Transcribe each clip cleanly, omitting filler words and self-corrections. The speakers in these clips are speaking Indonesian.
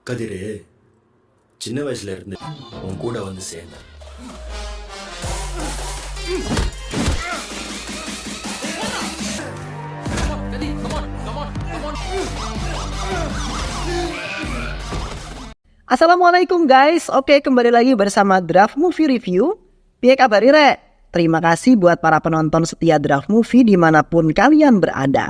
கதிரு சின்ன வயசுல இருந்து உன் கூட வந்து சேர்ந்தான். Assalamualaikum guys, oke kembali lagi bersama Draft Movie Review. Piye kabar Rek? Terima kasih buat para penonton setia Draft Movie dimanapun kalian berada.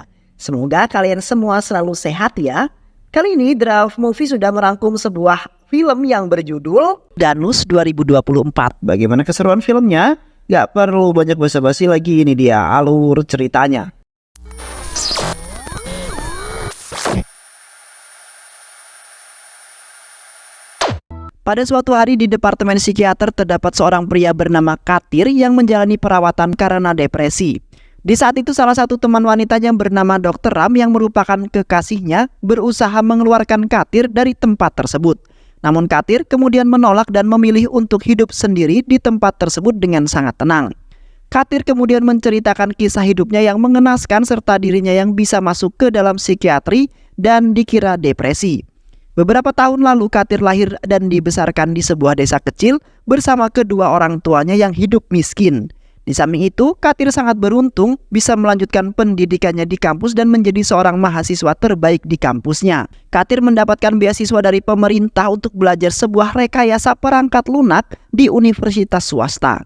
Semoga kalian semua selalu sehat ya. Kali ini Draft Movie sudah merangkum sebuah film yang berjudul Danus 2024. Bagaimana keseruan filmnya? Gak perlu banyak basa-basi lagi, ini dia alur ceritanya. Pada suatu hari di departemen psikiater terdapat seorang pria bernama Katir yang menjalani perawatan karena depresi. Di saat itu salah satu teman wanitanya bernama Dr. Ram yang merupakan kekasihnya berusaha mengeluarkan Katir dari tempat tersebut. Namun Katir kemudian menolak dan memilih untuk hidup sendiri di tempat tersebut dengan sangat tenang. Katir kemudian menceritakan kisah hidupnya yang mengenaskan serta dirinya yang bisa masuk ke dalam psikiatri dan dikira depresi. Beberapa tahun lalu Katir lahir dan dibesarkan di sebuah desa kecil bersama kedua orang tuanya yang hidup miskin. Di samping itu, Katir sangat beruntung bisa melanjutkan pendidikannya di kampus dan menjadi seorang mahasiswa terbaik di kampusnya. Katir mendapatkan beasiswa dari pemerintah untuk belajar sebuah rekayasa perangkat lunak di universitas swasta.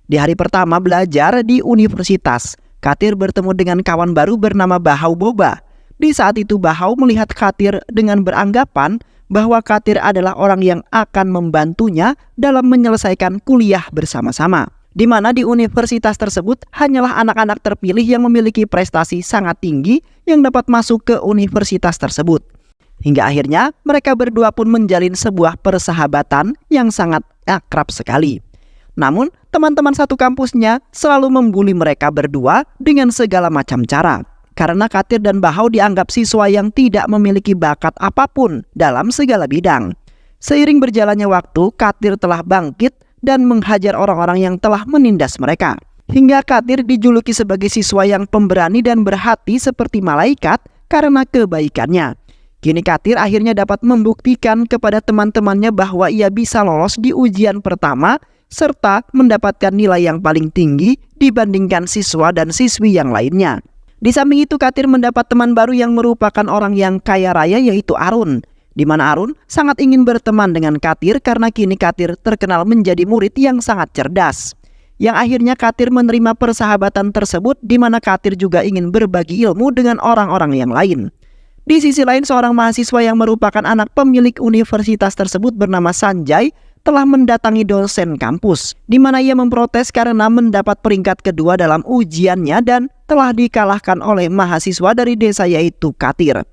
Di hari pertama belajar di universitas, Katir bertemu dengan kawan baru bernama Bahau Boba. Di saat itu Bahau melihat Katir dengan beranggapan bahwa Katir adalah orang yang akan membantunya dalam menyelesaikan kuliah bersama-sama. Di mana di universitas tersebut hanyalah anak-anak terpilih yang memiliki prestasi sangat tinggi yang dapat masuk ke universitas tersebut. Hingga akhirnya mereka berdua pun menjalin sebuah persahabatan yang sangat akrab sekali. Namun teman-teman satu kampusnya selalu membuli mereka berdua dengan segala macam cara. Karena Katir dan Bahau dianggap siswa yang tidak memiliki bakat apapun dalam segala bidang. Seiring berjalannya waktu, Katir telah bangkit dan menghajar orang-orang yang telah menindas mereka. Hingga Katir dijuluki sebagai siswa yang pemberani dan berhati seperti malaikat karena kebaikannya. Kini Katir akhirnya dapat membuktikan kepada teman-temannya bahwa ia bisa lolos di ujian pertama serta mendapatkan nilai yang paling tinggi dibandingkan siswa dan siswi yang lainnya. Di samping itu Katir mendapat teman baru yang merupakan orang yang kaya raya yaitu Arun. Di mana Arun sangat ingin berteman dengan Katir karena kini Katir terkenal menjadi murid yang sangat cerdas. Yang akhirnya Katir menerima persahabatan tersebut di mana Katir juga ingin berbagi ilmu dengan orang-orang yang lain. Di sisi lain seorang mahasiswa yang merupakan anak pemilik universitas tersebut bernama Sanjay telah mendatangi dosen kampus, di mana ia memprotes karena mendapat peringkat kedua dalam ujiannya dan telah dikalahkan oleh mahasiswa dari desa yaitu Katir.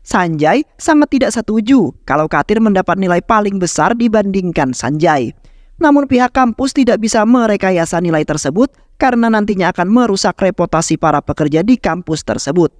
Sanjay sangat tidak setuju kalau Katir mendapat nilai paling besar dibandingkan Sanjay. Namun pihak kampus tidak bisa merekayasa nilai tersebut karena nantinya akan merusak reputasi para pekerja di kampus tersebut.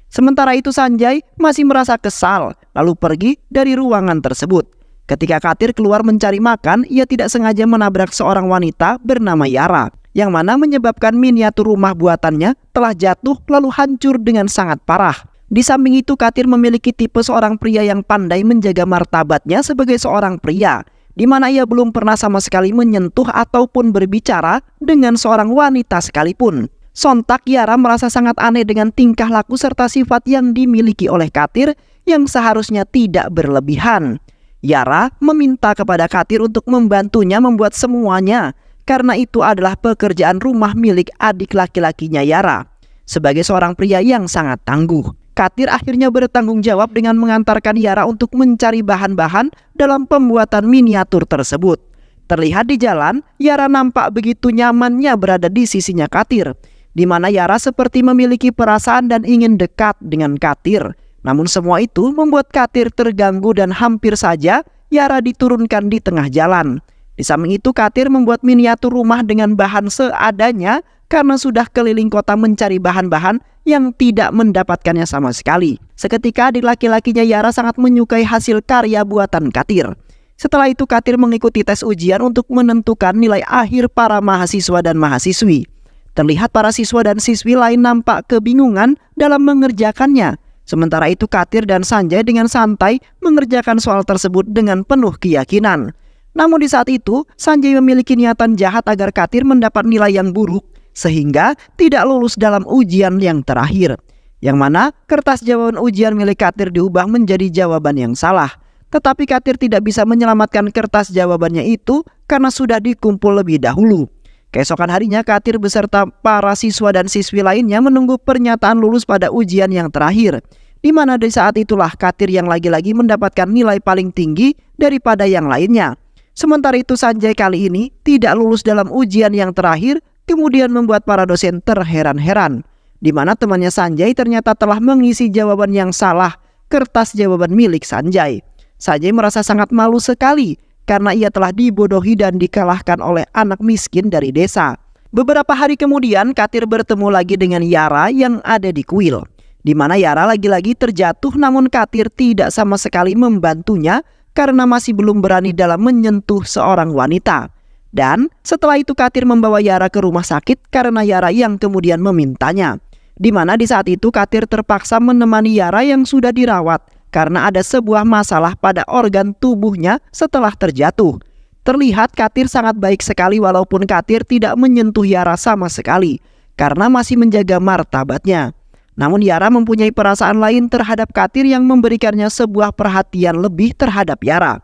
Sementara itu Sanjay masih merasa kesal lalu pergi dari ruangan tersebut. Ketika Katir keluar mencari makan, ia tidak sengaja menabrak seorang wanita bernama Yara, yang mana menyebabkan miniatur rumah buatannya telah jatuh lalu hancur dengan sangat parah. Di samping itu Katir memiliki tipe seorang pria yang pandai menjaga martabatnya sebagai seorang pria, di mana ia belum pernah sama sekali menyentuh ataupun berbicara dengan seorang wanita sekalipun. Sontak Yara merasa sangat aneh dengan tingkah laku serta sifat yang dimiliki oleh Katir yang seharusnya tidak berlebihan. Yara meminta kepada Katir untuk membantunya membuat semuanya karena itu adalah pekerjaan rumah milik adik laki-lakinya Yara. Sebagai seorang pria yang sangat tangguh, Katir akhirnya bertanggung jawab dengan mengantarkan Yara untuk mencari bahan-bahan dalam pembuatan miniatur tersebut. Terlihat di jalan, Yara nampak begitu nyamannya berada di sisinya Katir, di mana Yara seperti memiliki perasaan dan ingin dekat dengan Katir. Namun semua itu membuat Katir terganggu dan hampir saja Yara diturunkan di tengah jalan. Di samping itu Katir membuat miniatur rumah dengan bahan seadanya karena sudah keliling kota mencari bahan-bahan yang tidak mendapatkannya sama sekali. Seketika adik laki-lakinya Yara sangat menyukai hasil karya buatan Katir. Setelah itu Katir mengikuti tes ujian untuk menentukan nilai akhir para mahasiswa dan mahasiswi. Terlihat para siswa dan siswi lain nampak kebingungan dalam mengerjakannya. Sementara itu Katir dan Sanjay dengan santai mengerjakan soal tersebut dengan penuh keyakinan. Namun di saat itu, Sanjay memiliki niatan jahat agar Katir mendapat nilai yang buruk sehingga tidak lulus dalam ujian yang terakhir. Yang mana kertas jawaban ujian milik Katir diubah menjadi jawaban yang salah. Tetapi Katir tidak bisa menyelamatkan kertas jawabannya itu karena sudah dikumpul lebih dahulu. Keesokan harinya Katir beserta para siswa dan siswi lainnya menunggu pernyataan lulus pada ujian yang terakhir. Di mana di saat itulah Katir yang lagi-lagi mendapatkan nilai paling tinggi daripada yang lainnya. Sementara itu Sanjay kali ini tidak lulus dalam ujian yang terakhir, kemudian membuat para dosen terheran-heran. Di mana temannya Sanjay ternyata telah mengisi jawaban yang salah, kertas jawaban milik Sanjay. Sanjay merasa sangat malu sekali karena ia telah dibodohi dan dikalahkan oleh anak miskin dari desa. Beberapa hari kemudian Katir bertemu lagi dengan Yara yang ada di kuil. Di mana Yara lagi-lagi terjatuh namun Katir tidak sama sekali membantunya karena masih belum berani dalam menyentuh seorang wanita. Dan setelah itu Katir membawa Yara ke rumah sakit karena Yara yang kemudian memintanya. Di mana di saat itu Katir terpaksa menemani Yara yang sudah dirawat karena ada sebuah masalah pada organ tubuhnya setelah terjatuh. Terlihat Katir sangat baik sekali walaupun Katir tidak menyentuh Yara sama sekali karena masih menjaga martabatnya. Namun Yara mempunyai perasaan lain terhadap Katir yang memberikannya sebuah perhatian lebih terhadap Yara.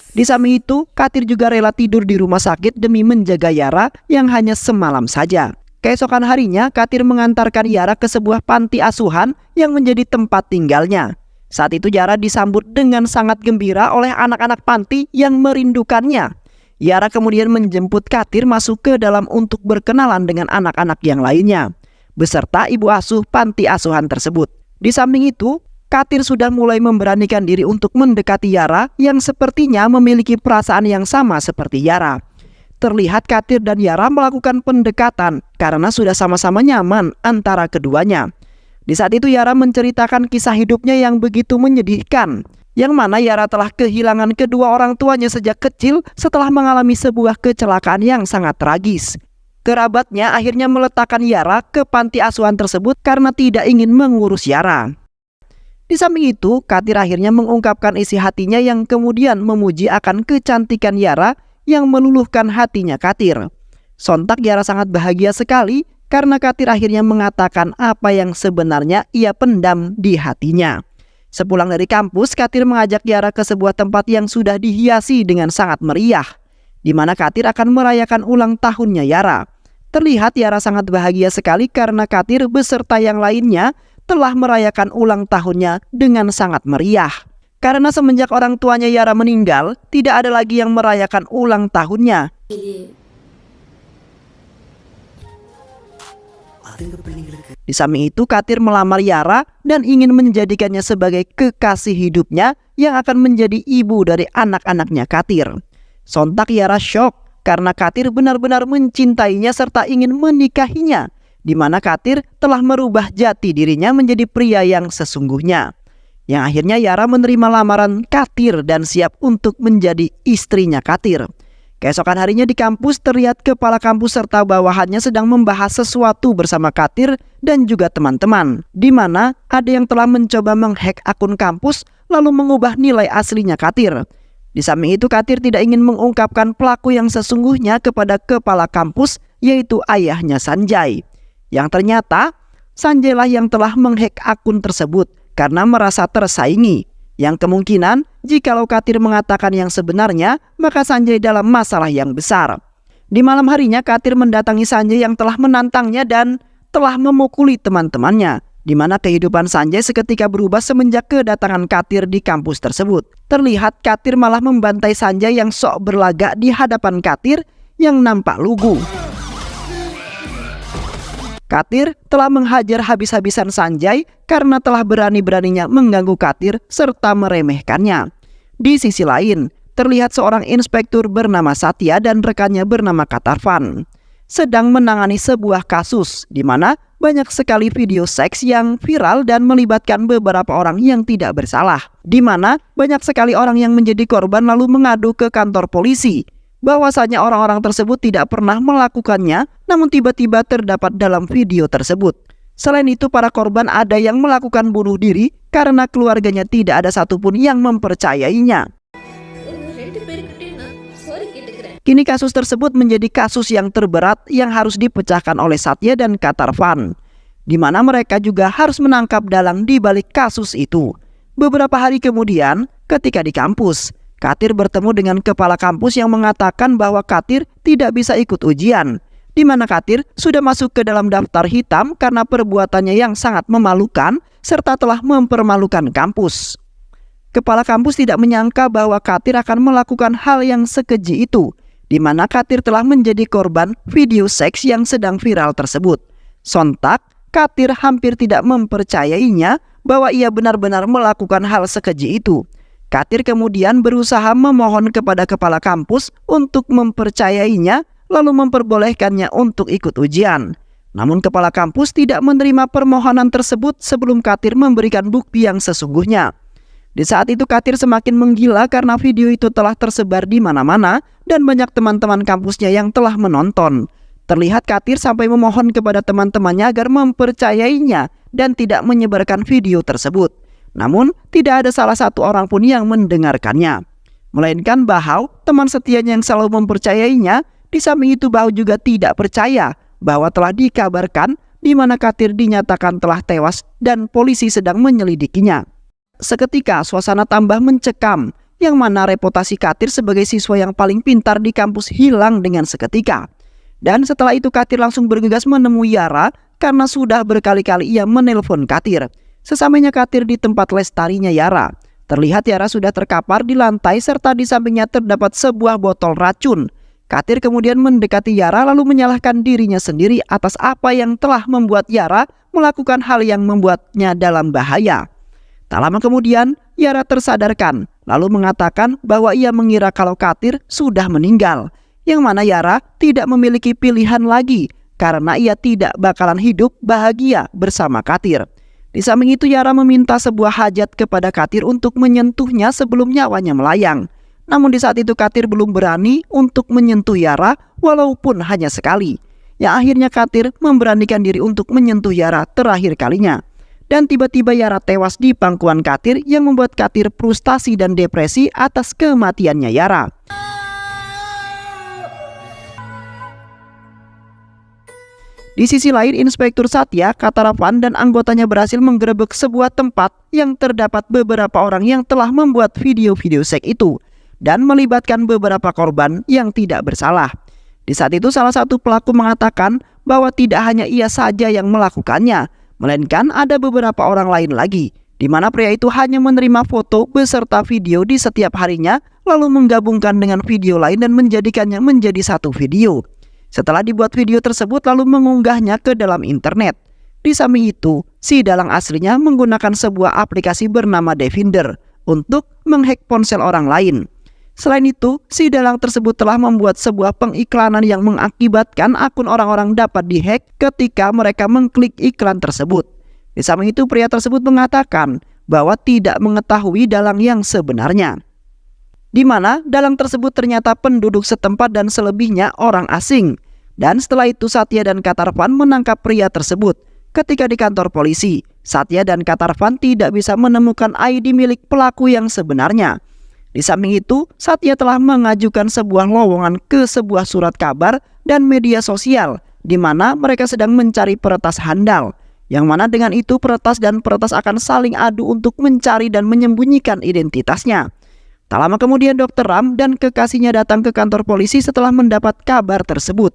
Di samping itu, Katir juga rela tidur di rumah sakit demi menjaga Yara yang hanya semalam saja. Keesokan harinya, Katir mengantarkan Yara ke sebuah panti asuhan yang menjadi tempat tinggalnya. Saat itu Yara disambut dengan sangat gembira oleh anak-anak panti yang merindukannya. Yara kemudian menjemput Katir masuk ke dalam untuk berkenalan dengan anak-anak yang lainnya, beserta ibu asuh panti asuhan tersebut. Di samping itu, Katir sudah mulai memberanikan diri untuk mendekati Yara yang sepertinya memiliki perasaan yang sama seperti Yara. Terlihat Katir dan Yara melakukan pendekatan karena sudah sama-sama nyaman antara keduanya. Di saat itu Yara menceritakan kisah hidupnya yang begitu menyedihkan, yang mana Yara telah kehilangan kedua orang tuanya sejak kecil setelah mengalami sebuah kecelakaan yang sangat tragis. Kerabatnya akhirnya meletakkan Yara ke panti asuhan tersebut karena tidak ingin mengurus Yara. Di samping itu, Katir akhirnya mengungkapkan isi hatinya yang kemudian memuji akan kecantikan Yara yang meluluhkan hatinya Katir. Sontak Yara sangat bahagia sekali karena Katir akhirnya mengatakan apa yang sebenarnya ia pendam di hatinya. Sepulang dari kampus, Katir mengajak Yara ke sebuah tempat yang sudah dihiasi dengan sangat meriah, di mana Katir akan merayakan ulang tahunnya Yara. Terlihat Yara sangat bahagia sekali karena Katir beserta yang lainnya telah merayakan ulang tahunnya dengan sangat meriah. Karena semenjak orang tuanya Yara meninggal, tidak ada lagi yang merayakan ulang tahunnya. Di samping itu, Katir melamar Yara dan ingin menjadikannya sebagai kekasih hidupnya yang akan menjadi ibu dari anak-anaknya Katir. Sontak Yara syok karena Katir benar-benar mencintainya serta ingin menikahinya, di mana Katir telah merubah jati dirinya menjadi pria yang sesungguhnya. Yang akhirnya Yara menerima lamaran Katir dan siap untuk menjadi istrinya Katir. Keesokan harinya di kampus terlihat kepala kampus serta bawahannya sedang membahas sesuatu bersama Katir dan juga teman-teman, di mana ada yang telah mencoba menghack akun kampus lalu mengubah nilai aslinya Katir. Di samping itu Katir tidak ingin mengungkapkan pelaku yang sesungguhnya kepada kepala kampus, yaitu ayahnya Sanjay. Yang ternyata Sanjay lah yang telah menghack akun tersebut karena merasa tersaingi. Yang kemungkinan jikalau Katir mengatakan yang sebenarnya, maka Sanjay dalam masalah yang besar. Di malam harinya Katir mendatangi Sanjay yang telah menantangnya dan telah memukuli teman-temannya, di mana kehidupan Sanjay seketika berubah semenjak kedatangan Katir di kampus tersebut. Terlihat Katir malah membantai Sanjay yang sok berlagak di hadapan Katir yang nampak lugu. Katir telah menghajar habis-habisan Sanjay karena telah berani-beraninya mengganggu Katir serta meremehkannya. Di sisi lain, terlihat seorang inspektur bernama Satya dan rekannya bernama Katarvan sedang menangani sebuah kasus di mana banyak sekali video seks yang viral dan melibatkan beberapa orang yang tidak bersalah, di mana banyak sekali orang yang menjadi korban lalu mengadu ke kantor polisi. bahwasanya orang-orang tersebut tidak pernah melakukannya, namun tiba-tiba terdapat dalam video tersebut. Selain itu, para korban ada yang melakukan bunuh diri karena keluarganya tidak ada satupun yang mempercayainya. Kini kasus tersebut menjadi kasus yang terberat yang harus dipecahkan oleh Satya dan Kak Tarvan, di mana mereka juga harus menangkap dalang di balik kasus itu. Beberapa hari kemudian, ketika di kampus, Katir bertemu dengan kepala kampus yang mengatakan bahwa Katir tidak bisa ikut ujian, di mana Katir sudah masuk ke dalam daftar hitam karena perbuatannya yang sangat memalukan serta telah mempermalukan kampus. Kepala kampus tidak menyangka bahwa Katir akan melakukan hal yang sekeji itu, di mana Katir telah menjadi korban video seks yang sedang viral tersebut. Sontak, Katir hampir tidak mempercayainya bahwa ia benar-benar melakukan hal sekeji itu. Katir kemudian berusaha memohon kepada kepala kampus untuk mempercayainya, lalu memperbolehkannya untuk ikut ujian. Namun kepala kampus tidak menerima permohonan tersebut sebelum Katir memberikan bukti yang sesungguhnya. Di saat itu Katir semakin menggila karena video itu telah tersebar di mana-mana dan banyak teman-teman kampusnya yang telah menonton. Terlihat Katir sampai memohon kepada teman-temannya agar mempercayainya dan tidak menyebarkan video tersebut. Namun tidak ada salah satu orang pun yang mendengarkannya, melainkan Bahau, teman setianya yang selalu mempercayainya. Di samping itu Bahau juga tidak percaya bahwa telah dikabarkan di mana Katir dinyatakan telah tewas dan polisi sedang menyelidikinya. Seketika suasana tambah mencekam, yang mana reputasi Katir sebagai siswa yang paling pintar di kampus hilang dengan seketika. Dan setelah itu Katir langsung bergegas menemui Yara karena sudah berkali-kali ia menelpon Katir. Sesampainya Katir di tempat les tarinya Yara, terlihat Yara sudah terkapar di lantai serta di sampingnya terdapat sebuah botol racun. Katir kemudian mendekati Yara lalu menyalahkan dirinya sendiri atas apa yang telah membuat Yara melakukan hal yang membuatnya dalam bahaya. Tak lama kemudian, Yara tersadarkan, lalu mengatakan bahwa ia mengira kalau Katir sudah meninggal, yang mana Yara tidak memiliki pilihan lagi karena ia tidak bakalan hidup bahagia bersama Katir. Di samping itu Yara meminta sebuah hajat kepada Katir untuk menyentuhnya sebelum nyawanya melayang. Namun di saat itu Katir belum berani untuk menyentuh Yara walaupun hanya sekali. Yang akhirnya Katir memberanikan diri untuk menyentuh Yara terakhir kalinya. Dan tiba-tiba Yara tewas di pangkuan Katir yang membuat Katir frustasi dan depresi atas kematiannya Yara. Di sisi lain, Inspektur Satya, Kak Tarvan dan anggotanya berhasil menggerebek sebuah tempat yang terdapat beberapa orang yang telah membuat video-video seks itu dan melibatkan beberapa korban yang tidak bersalah. Di saat itu salah satu pelaku mengatakan bahwa tidak hanya ia saja yang melakukannya, melainkan ada beberapa orang lain lagi, di mana pria itu hanya menerima foto beserta video di setiap harinya, lalu menggabungkan dengan video lain dan menjadikannya menjadi satu video. Setelah dibuat video tersebut lalu mengunggahnya ke dalam internet. Di samping itu, si dalang aslinya menggunakan sebuah aplikasi bernama Devinder untuk menghack ponsel orang lain. Selain itu, si dalang tersebut telah membuat sebuah pengiklanan yang mengakibatkan akun orang-orang dapat dihack ketika mereka mengklik iklan tersebut. Di samping itu, pria tersebut mengatakan bahwa tidak mengetahui dalang yang sebenarnya, di mana dalang tersebut ternyata penduduk setempat dan selebihnya orang asing. Dan setelah itu Satya dan Kak Tarvan menangkap pria tersebut. Ketika di kantor polisi, Satya dan Kak Tarvan tidak bisa menemukan ID milik pelaku yang sebenarnya. Di samping itu, Satya telah mengajukan sebuah lowongan ke sebuah surat kabar dan media sosial, di mana mereka sedang mencari peretas handal, yang mana dengan itu peretas dan peretas akan saling adu untuk mencari dan menyembunyikan identitasnya. Tak lama kemudian Dr. Ram dan kekasihnya datang ke kantor polisi setelah mendapat kabar tersebut.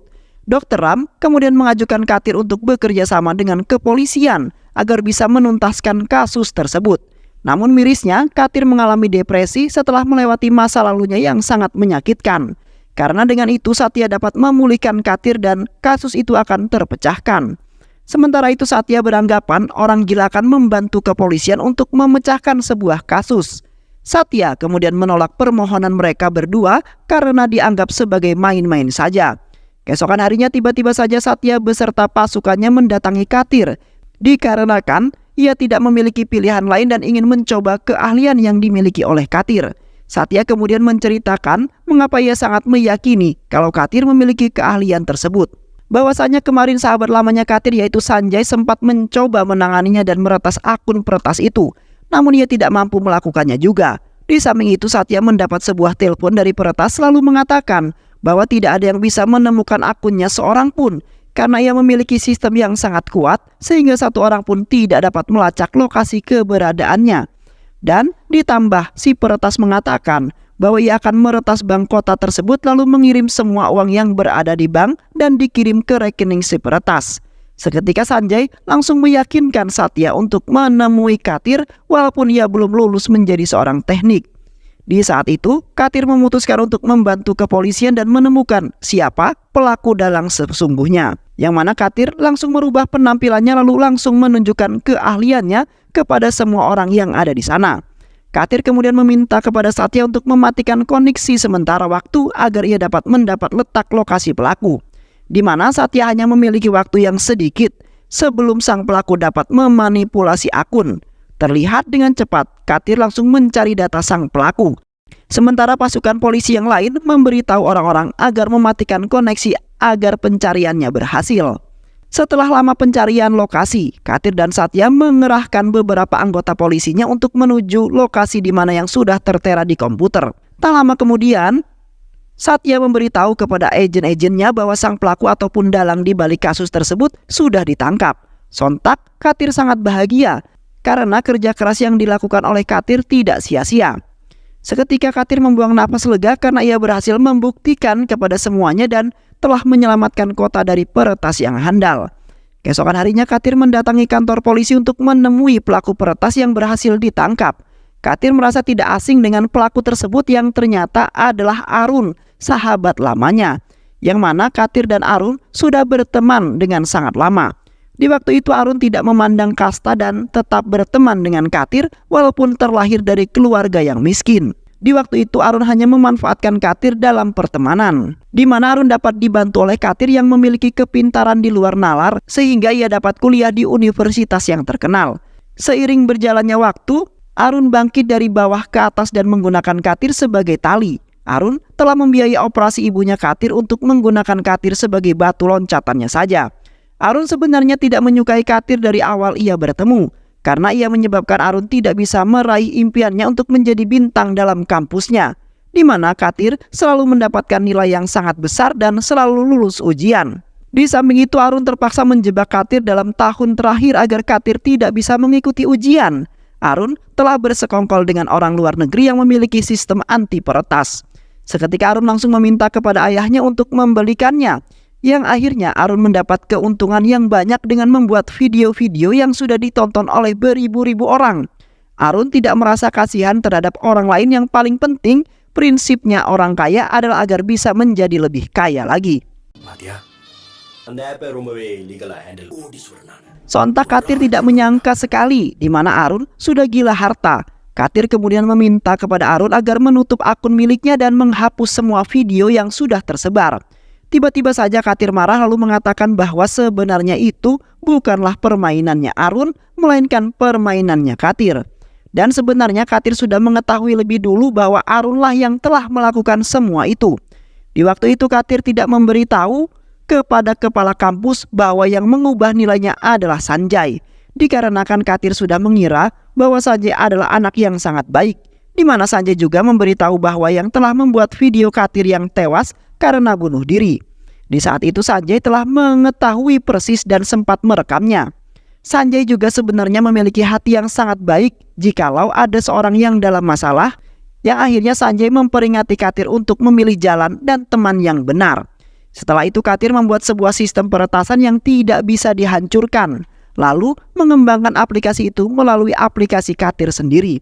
Dr. Ram kemudian mengajukan Katir untuk bekerja sama dengan kepolisian agar bisa menuntaskan kasus tersebut. Namun mirisnya, Katir mengalami depresi setelah melewati masa lalunya yang sangat menyakitkan. Karena dengan itu Satya dapat memulihkan Katir dan kasus itu akan terpecahkan. Sementara itu Satya beranggapan orang gila akan membantu kepolisian untuk memecahkan sebuah kasus. Satya kemudian menolak permohonan mereka berdua karena dianggap sebagai main-main saja. Keesokan harinya tiba-tiba saja Satya beserta pasukannya mendatangi Katir, dikarenakan ia tidak memiliki pilihan lain dan ingin mencoba keahlian yang dimiliki oleh Katir. Satya kemudian menceritakan mengapa ia sangat meyakini kalau Katir memiliki keahlian tersebut. Bahwasanya kemarin sahabat lamanya Katir yaitu Sanjay sempat mencoba menanganinya dan meretas akun peretas itu, namun ia tidak mampu melakukannya juga. Di samping itu Satya mendapat sebuah telepon dari peretas lalu mengatakan bahwa tidak ada yang bisa menemukan akunnya seorang pun karena ia memiliki sistem yang sangat kuat sehingga satu orang pun tidak dapat melacak lokasi keberadaannya. Dan ditambah si peretas mengatakan bahwa ia akan meretas bank kota tersebut lalu mengirim semua uang yang berada di bank dan dikirim ke rekening si peretas. Seketika Sanjay langsung meyakinkan Satya untuk menemui Katir walaupun ia belum lulus menjadi seorang teknik. Di saat itu, Katir memutuskan untuk membantu kepolisian dan menemukan siapa pelaku dalang sesungguhnya. Yang mana Katir langsung merubah penampilannya lalu langsung menunjukkan keahliannya kepada semua orang yang ada di sana. Katir kemudian meminta kepada Satya untuk mematikan koneksi sementara waktu agar ia dapat mendapat letak lokasi pelaku, di mana Satya hanya memiliki waktu yang sedikit sebelum sang pelaku dapat memanipulasi akun. Terlihat dengan cepat, Katir langsung mencari data sang pelaku. Sementara pasukan polisi yang lain memberitahu orang-orang agar mematikan koneksi agar pencariannya berhasil. Setelah lama pencarian lokasi, Katir dan Satya mengerahkan beberapa anggota polisinya untuk menuju lokasi di mana yang sudah tertera di komputer. Tak lama kemudian, Satya memberitahu kepada agen-agennya bahwa sang pelaku ataupun dalang di balik kasus tersebut sudah ditangkap. Sontak, Katir sangat bahagia karena kerja keras yang dilakukan oleh Katir tidak sia-sia. Seketika Katir membuang napas lega karena ia berhasil membuktikan kepada semuanya dan telah menyelamatkan kota dari peretas yang handal. Keesokan harinya Katir mendatangi kantor polisi untuk menemui pelaku peretas yang berhasil ditangkap. Katir merasa tidak asing dengan pelaku tersebut yang ternyata adalah Arun, sahabat lamanya, yang mana Katir dan Arun sudah berteman dengan sangat lama. Di waktu itu Arun tidak memandang kasta dan tetap berteman dengan Katir walaupun terlahir dari keluarga yang miskin. Di waktu itu Arun hanya memanfaatkan Katir dalam pertemanan, di mana Arun dapat dibantu oleh Katir yang memiliki kepintaran di luar nalar sehingga ia dapat kuliah di universitas yang terkenal. Seiring berjalannya waktu, Arun bangkit dari bawah ke atas dan menggunakan Katir sebagai tali. Arun telah membiayai operasi ibunya Katir untuk menggunakan Katir sebagai batu loncatannya saja. Arun sebenarnya tidak menyukai Katir dari awal ia bertemu, karena ia menyebabkan Arun tidak bisa meraih impiannya untuk menjadi bintang dalam kampusnya, di mana Katir selalu mendapatkan nilai yang sangat besar dan selalu lulus ujian. Di samping itu Arun terpaksa menjebak Katir dalam tahun terakhir agar Katir tidak bisa mengikuti ujian. Arun telah bersekongkol dengan orang luar negeri yang memiliki sistem anti peretas. Seketika Arun langsung meminta kepada ayahnya untuk membelikannya, yang akhirnya Arun mendapat keuntungan yang banyak dengan membuat video-video yang sudah ditonton oleh beribu-ribu orang. Arun tidak merasa kasihan terhadap orang lain, yang paling penting prinsipnya orang kaya adalah agar bisa menjadi lebih kaya lagi. Sontak Katir tidak menyangka sekali di mana Arun sudah gila harta. Katir kemudian meminta kepada Arun agar menutup akun miliknya dan menghapus semua video yang sudah tersebar. Tiba-tiba saja Katir marah lalu mengatakan bahwa sebenarnya itu bukanlah permainannya Arun, melainkan permainannya Katir. Dan sebenarnya Katir sudah mengetahui lebih dulu bahwa Arunlah yang telah melakukan semua itu. Di waktu itu Katir tidak memberitahu kepada kepala kampus bahwa yang mengubah nilainya adalah Sanjay, dikarenakan Katir sudah mengira bahwa Sanjay adalah anak yang sangat baik, di mana Sanjay juga memberitahu bahwa yang telah membuat video Katir yang tewas karena bunuh diri. Di saat itu Sanjay telah mengetahui persis dan sempat merekamnya. Sanjay juga sebenarnya memiliki hati yang sangat baik jikalau ada seorang yang dalam masalah, yang akhirnya Sanjay memperingati Katir untuk memilih jalan dan teman yang benar. Setelah itu Katir membuat sebuah sistem peretasan yang tidak bisa dihancurkan, lalu mengembangkan aplikasi itu melalui aplikasi Katir sendiri.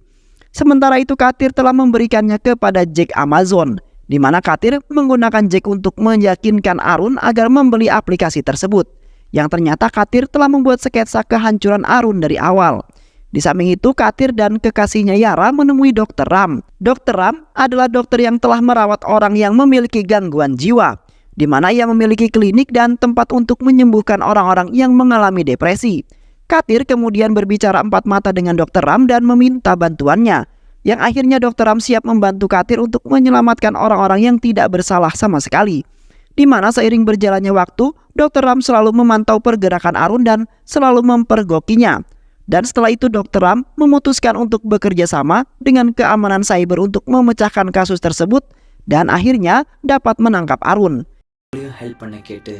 Sementara itu Katir telah memberikannya kepada Jack Amazon, di mana Katir menggunakan Jack untuk meyakinkan Arun agar membeli aplikasi tersebut, yang ternyata Katir telah membuat sketsa kehancuran Arun dari awal. Di samping itu Katir dan kekasihnya Yara menemui Dr. Ram. Dr. Ram adalah dokter yang telah merawat orang yang memiliki gangguan jiwa, di mana ia memiliki klinik dan tempat untuk menyembuhkan orang-orang yang mengalami depresi. Katir kemudian berbicara empat mata dengan Dr. Ram dan meminta bantuannya. yang akhirnya Dr. Ram siap membantu Katir untuk menyelamatkan orang-orang yang tidak bersalah sama sekali. Di mana seiring berjalannya waktu, Dr. Ram selalu memantau pergerakan Arun dan selalu mempergokinya. Dan setelah itu Dr. Ram memutuskan untuk bekerja sama dengan keamanan cyber untuk memecahkan kasus tersebut dan akhirnya dapat menangkap Arun. help பண்ண கேட்டு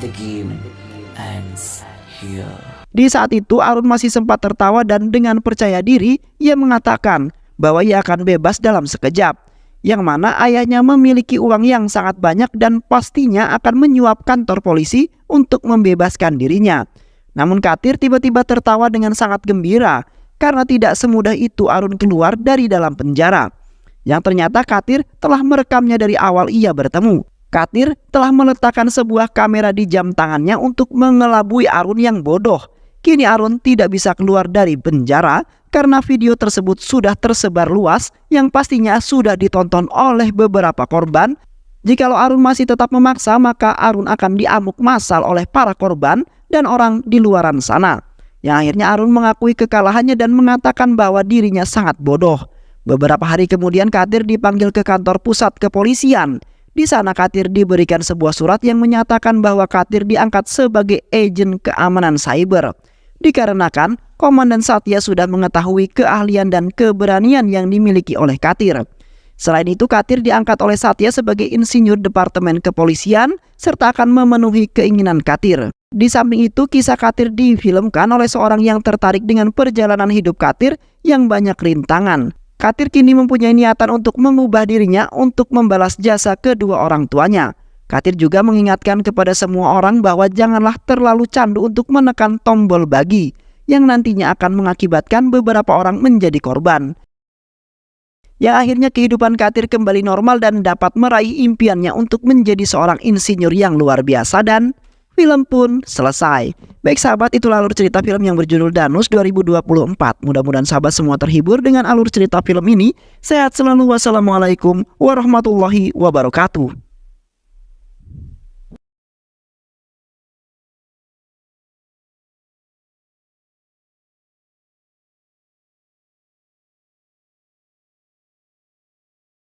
the game ends here. Di saat itu Arun masih sempat tertawa dan dengan percaya diri ia mengatakan bahwa ia akan bebas dalam sekejap. Yang mana ayahnya memiliki uang yang sangat banyak dan pastinya akan menyuap kantor polisi untuk membebaskan dirinya. Namun Katir tiba-tiba tertawa dengan sangat gembira karena tidak semudah itu Arun keluar dari dalam penjara. Yang ternyata Katir telah merekamnya dari awal ia bertemu. Katir telah meletakkan sebuah kamera di jam tangannya untuk mengelabui Arun yang bodoh. Kini Arun tidak bisa keluar dari penjara karena video tersebut sudah tersebar luas yang pastinya sudah ditonton oleh beberapa korban. Jikalau Arun masih tetap memaksa, maka Arun akan diamuk massal oleh para korban dan orang di luaran sana. Yang akhirnya Arun mengakui kekalahannya dan mengatakan bahwa dirinya sangat bodoh. Beberapa hari kemudian Katir dipanggil ke kantor pusat kepolisian. Di sana Katir diberikan sebuah surat yang menyatakan bahwa Katir diangkat sebagai agen keamanan cyber. Dikarenakan Komandan Satya sudah mengetahui keahlian dan keberanian yang dimiliki oleh Katir. Selain itu Katir diangkat oleh Satya sebagai insinyur departemen kepolisian serta akan memenuhi keinginan Katir. Di samping itu kisah Katir difilmkan oleh seorang yang tertarik dengan perjalanan hidup Katir yang banyak rintangan. Katir kini mempunyai niatan untuk mengubah dirinya untuk membalas jasa kedua orang tuanya. Katir juga mengingatkan kepada semua orang bahwa janganlah terlalu candu untuk menekan tombol bagi yang nantinya akan mengakibatkan beberapa orang menjadi korban. Yang akhirnya kehidupan Katir kembali normal dan dapat meraih impiannya untuk menjadi seorang insinyur yang luar biasa dan film pun selesai. Baik sahabat, itulah alur cerita film yang berjudul Danus 2024. Mudah-mudahan sahabat semua terhibur dengan alur cerita film ini. Sehat selalu. Wassalamualaikum warahmatullahi wabarakatuh.